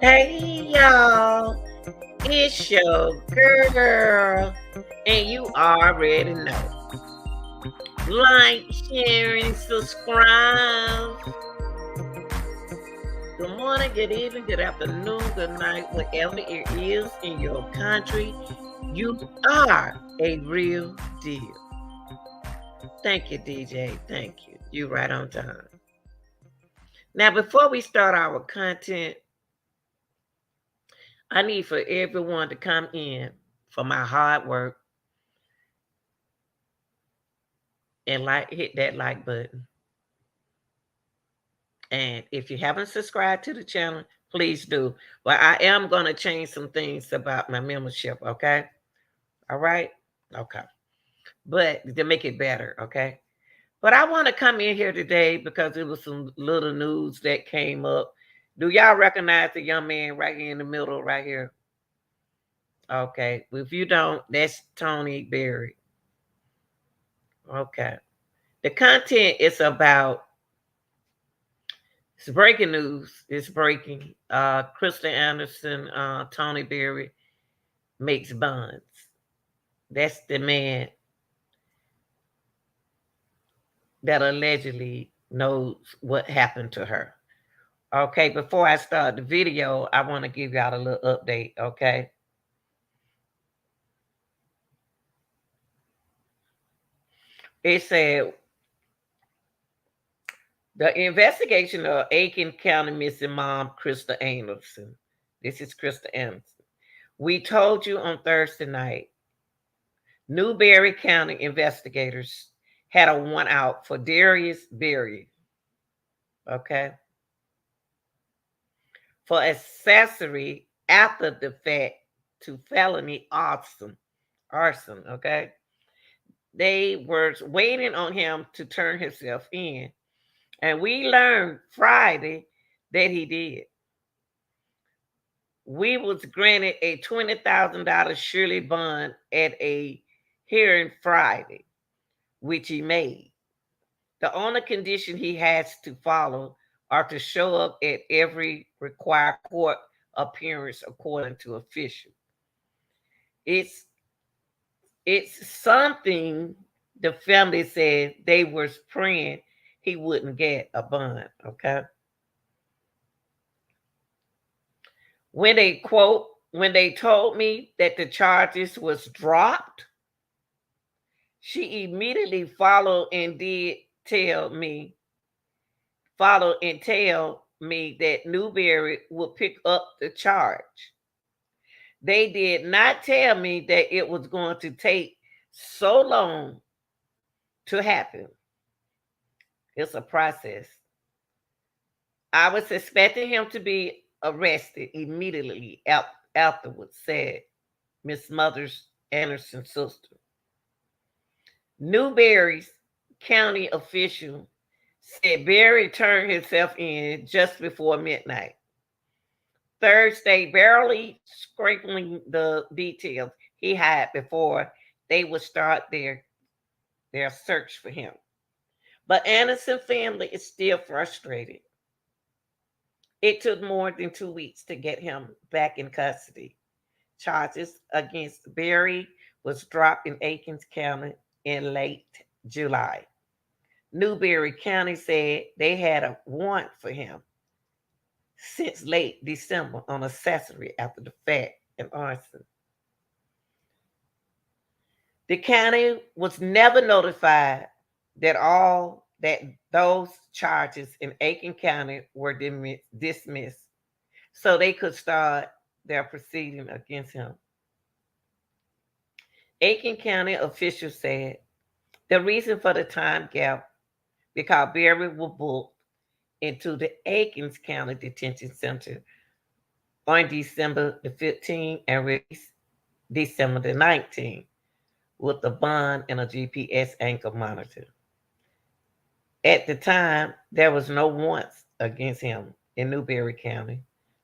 Hey y'all, it's your girl, and you already know. Like, share, and subscribe. Good morning, good evening, good afternoon, good night, whatever it is in your country. You are a real deal. Thank you, DJ. Thank you. You right on time. Now, before we start our content, I need for everyone to come in for my hard work and hit that like button. And if you haven't subscribed to the channel, please do. But I am going to change some things about my membership, okay? All right? Okay. But to make it better, okay? But I want to come in here today because there was some little news that came up. Do y'all recognize the young man right here in the middle, right here? Okay. If you don't, that's Tony Berry. Okay. The content is about, it's breaking news. It's breaking. Krystal Anderson, Tony Berry makes bonds. That's the man that allegedly knows what happened to her. Okay, before I start the video, I want to give y'all a little update, okay? It said the investigation of Aiken County missing mom, Krystal Anderson. This is Krystal Anderson. We told you on Thursday night, Newberry County investigators had a one out for Darius Berry, okay, for accessory after the fact to felony arson, okay? They were waiting on him to turn himself in. And we learned Friday that he did. We was granted a $20,000 surety bond at a hearing Friday, which he made. The only condition he has to follow are to show up at every required court appearance according to official. It's something the family said they were praying he wouldn't get a bond, okay? When they told me that the charges was dropped, she immediately followed and tell me that Newberry would pick up the charge. They did not tell me that it was going to take so long to happen. It's a process. I was expecting him to be arrested immediately afterwards, said Miss Mothers Anderson's sister. Newberry's county official said Berry turned himself in just before midnight. Thursday, barely scraping the details he had before they would start their search for him. But Anderson family is still frustrated. It took more than 2 weeks to get him back in custody. Charges against Berry was dropped in Aikens County in late July. Newberry County said they had a warrant for him since late December on accessory after the fact and arson. The county was never notified that those charges in Aiken County were dismissed, so they could start their proceeding against him. Aiken County officials said the reason for the time gap because Berry was booked into the Aikens County Detention Center on December the 15th and released December the 19th with a bond and a GPS anchor monitor. At the time, there was no warrants against him in Newberry County.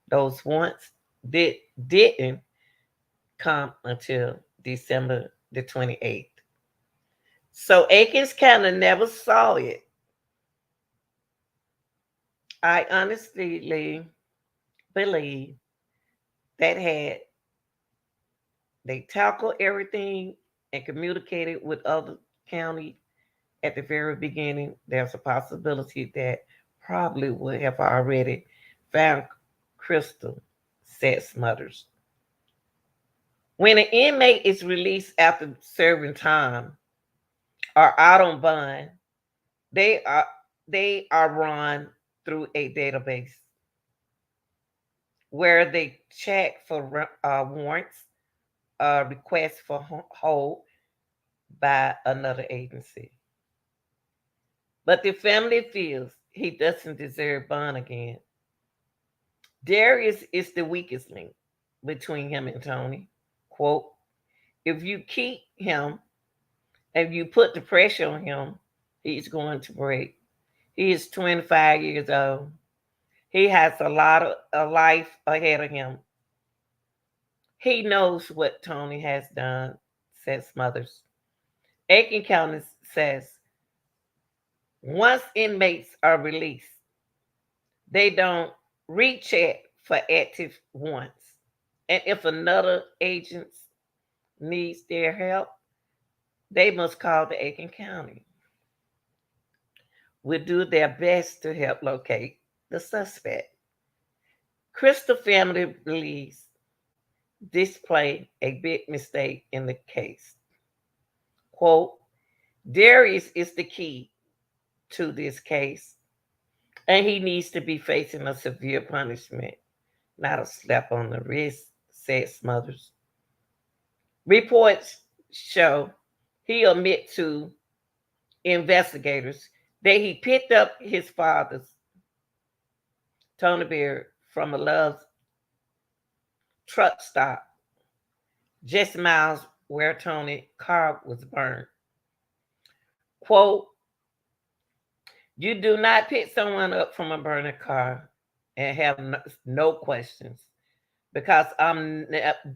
Those warrants didn't come until December the 28th. So Aikens County never saw it. I honestly believe that had they tackled everything and communicated with other counties at the very beginning, there's a possibility that probably would have already found Krystal, said Smothers. When an inmate is released after serving time or out on bond, they are they are run through a database where they check for warrants, requests for hold by another agency. But the family feels he doesn't deserve bond again. Darius is the weakest link between him and Tony. Quote, if you keep him and you put the pressure on him, he's going to break. He is 25 years old. He has a lot of a life ahead of him. He knows what Tony has done, said Smothers. Aiken County says once inmates are released, they don't recheck for active warrants. And if another agent needs their help, they must call the Aiken County. Will do their best to help locate the suspect. Krystal family believes this played a big mistake in the case. Quote, Darius is the key to this case, and he needs to be facing a severe punishment, not a slap on the wrist, said Smothers. Reports show he admit to investigators that he picked up his father's Tony Beard from a Love's truck stop just miles where Tony's car was burned. Quote, you do not pick someone up from a burning car and have no questions because I'm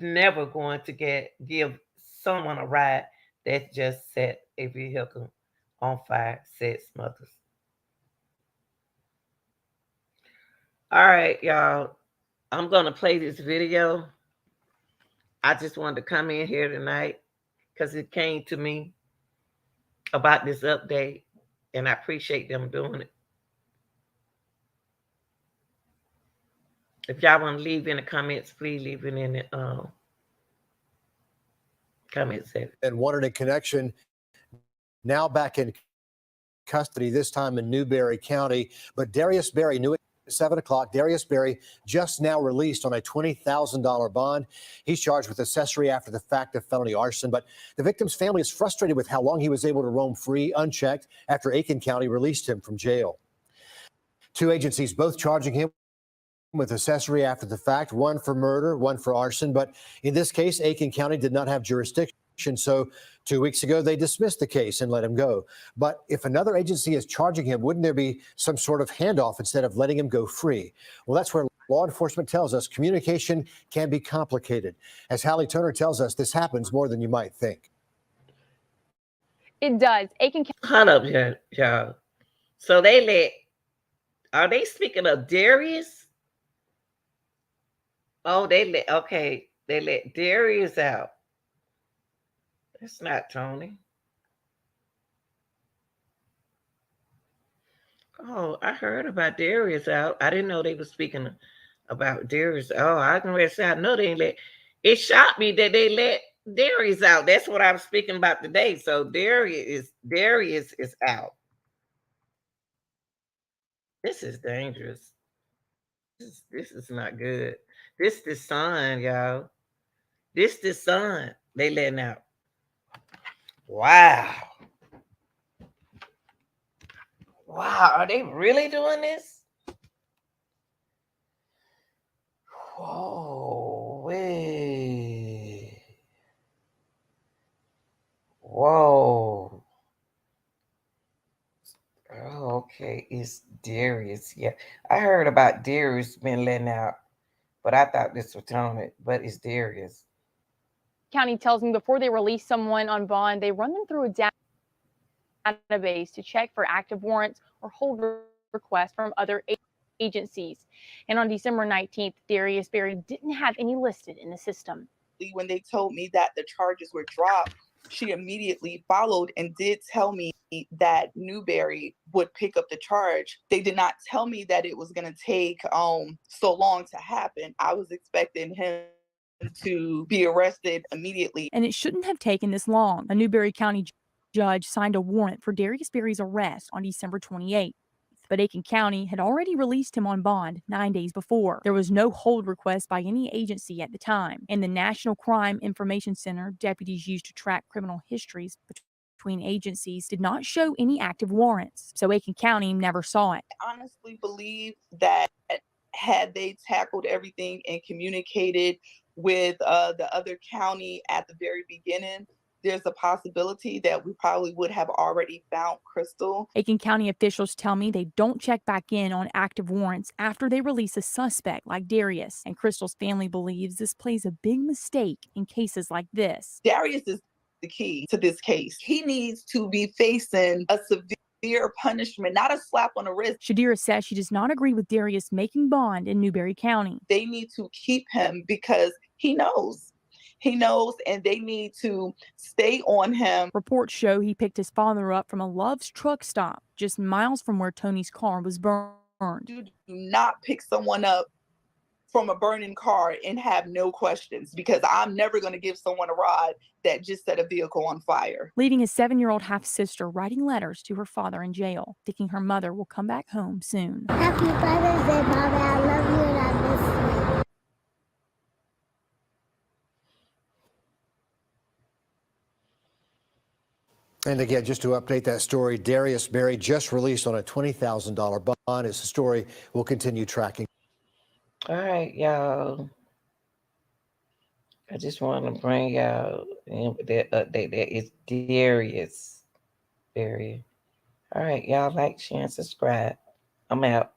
never going to give someone a ride that just set a vehicle on fire, said Smothers. All right, y'all. I'm going to play this video. I just wanted to come in here tonight because it came to me about this update, and I appreciate them doing it. If y'all want to leave in the comments, please leave it in the comment section. And wanted a connection. Now back in custody, this time in Newberry County. But Darius Berry knew it. 7 o'clock. Darius Berry just now released on a $20,000 bond. He's charged with accessory after the fact of felony arson, but the victim's family is frustrated with how long he was able to roam free, unchecked, after Aiken County released him from jail. Two agencies both charging him with accessory after the fact, one for murder, one for arson, but in this case, Aiken County did not have jurisdiction. So 2 weeks ago, they dismissed the case and let him go. But if another agency is charging him, wouldn't there be some sort of handoff instead of letting him go free? Well, that's where law enforcement tells us communication can be complicated. As Hallie Turner tells us, this happens more than you might think. It does. Aiken County. Hold up, y'all. So are they speaking of Darius? Oh, they let Darius out. That's not Tony. Oh, I heard about Darius out. I didn't know they were speaking about Darius. Oh, I can rest out. No, they ain't let. It shocked me that they let Darius out. That's what I was speaking about today. So Darius is out. This is dangerous. This is not good. This the son, y'all. This the son they letting out. Wow. Wow. Are they really doing this? Whoa. Wait. Whoa. Oh, okay. It's Darius. Yeah. I heard about Darius been letting out, but I thought this was Tony, but it's Darius. County tells me before they release someone on bond, they run them through a database to check for active warrants or hold requests from other agencies. And on December 19th, Darius Berry didn't have any listed in the system. When they told me that the charges were dropped, she immediately followed and did tell me that Newberry would pick up the charge. They did not tell me that it was going to take so long to happen. I was expecting him to be arrested immediately. And it shouldn't have taken this long. A Newberry County judge signed a warrant for Darius Berry's arrest on December 28th. But Aiken County had already released him on bond 9 days before. There was no hold request by any agency at the time, and the National Crime Information Center deputies used to track criminal histories between agencies did not show any active warrants, so Aiken County never saw it. I honestly believe that had they tackled everything and communicated with the other county at the very beginning, there's a possibility that we probably would have already found Krystal. Aiken County officials tell me they don't check back in on active warrants after they release a suspect like Darius, and Krystal's family believes this plays a big mistake in cases like this. Darius is the key to this case. He needs to be facing a severe punishment, not a slap on the wrist. Shadira says she does not agree with Darius making bond in Newberry County. They need to keep him because he knows. He knows, and they need to stay on him. Reports show he picked his father up from a Love's truck stop just miles from where Tony's car was burned. You do not pick someone up from a burning car and have no questions, because I'm never going to give someone a ride that just set a vehicle on fire. Leaving his 7-year-old half-sister writing letters to her father in jail, thinking her mother will come back home soon. Happy Father's Day, Mommy. I love you and I miss you. And again, just to update that story, Darius Berry just released on a $20,000 bond. It's a story we'll continue tracking. All right, y'all. I just want to bring y'all that update. That is Darius Berry. All right, y'all, like, share, and subscribe. I'm out.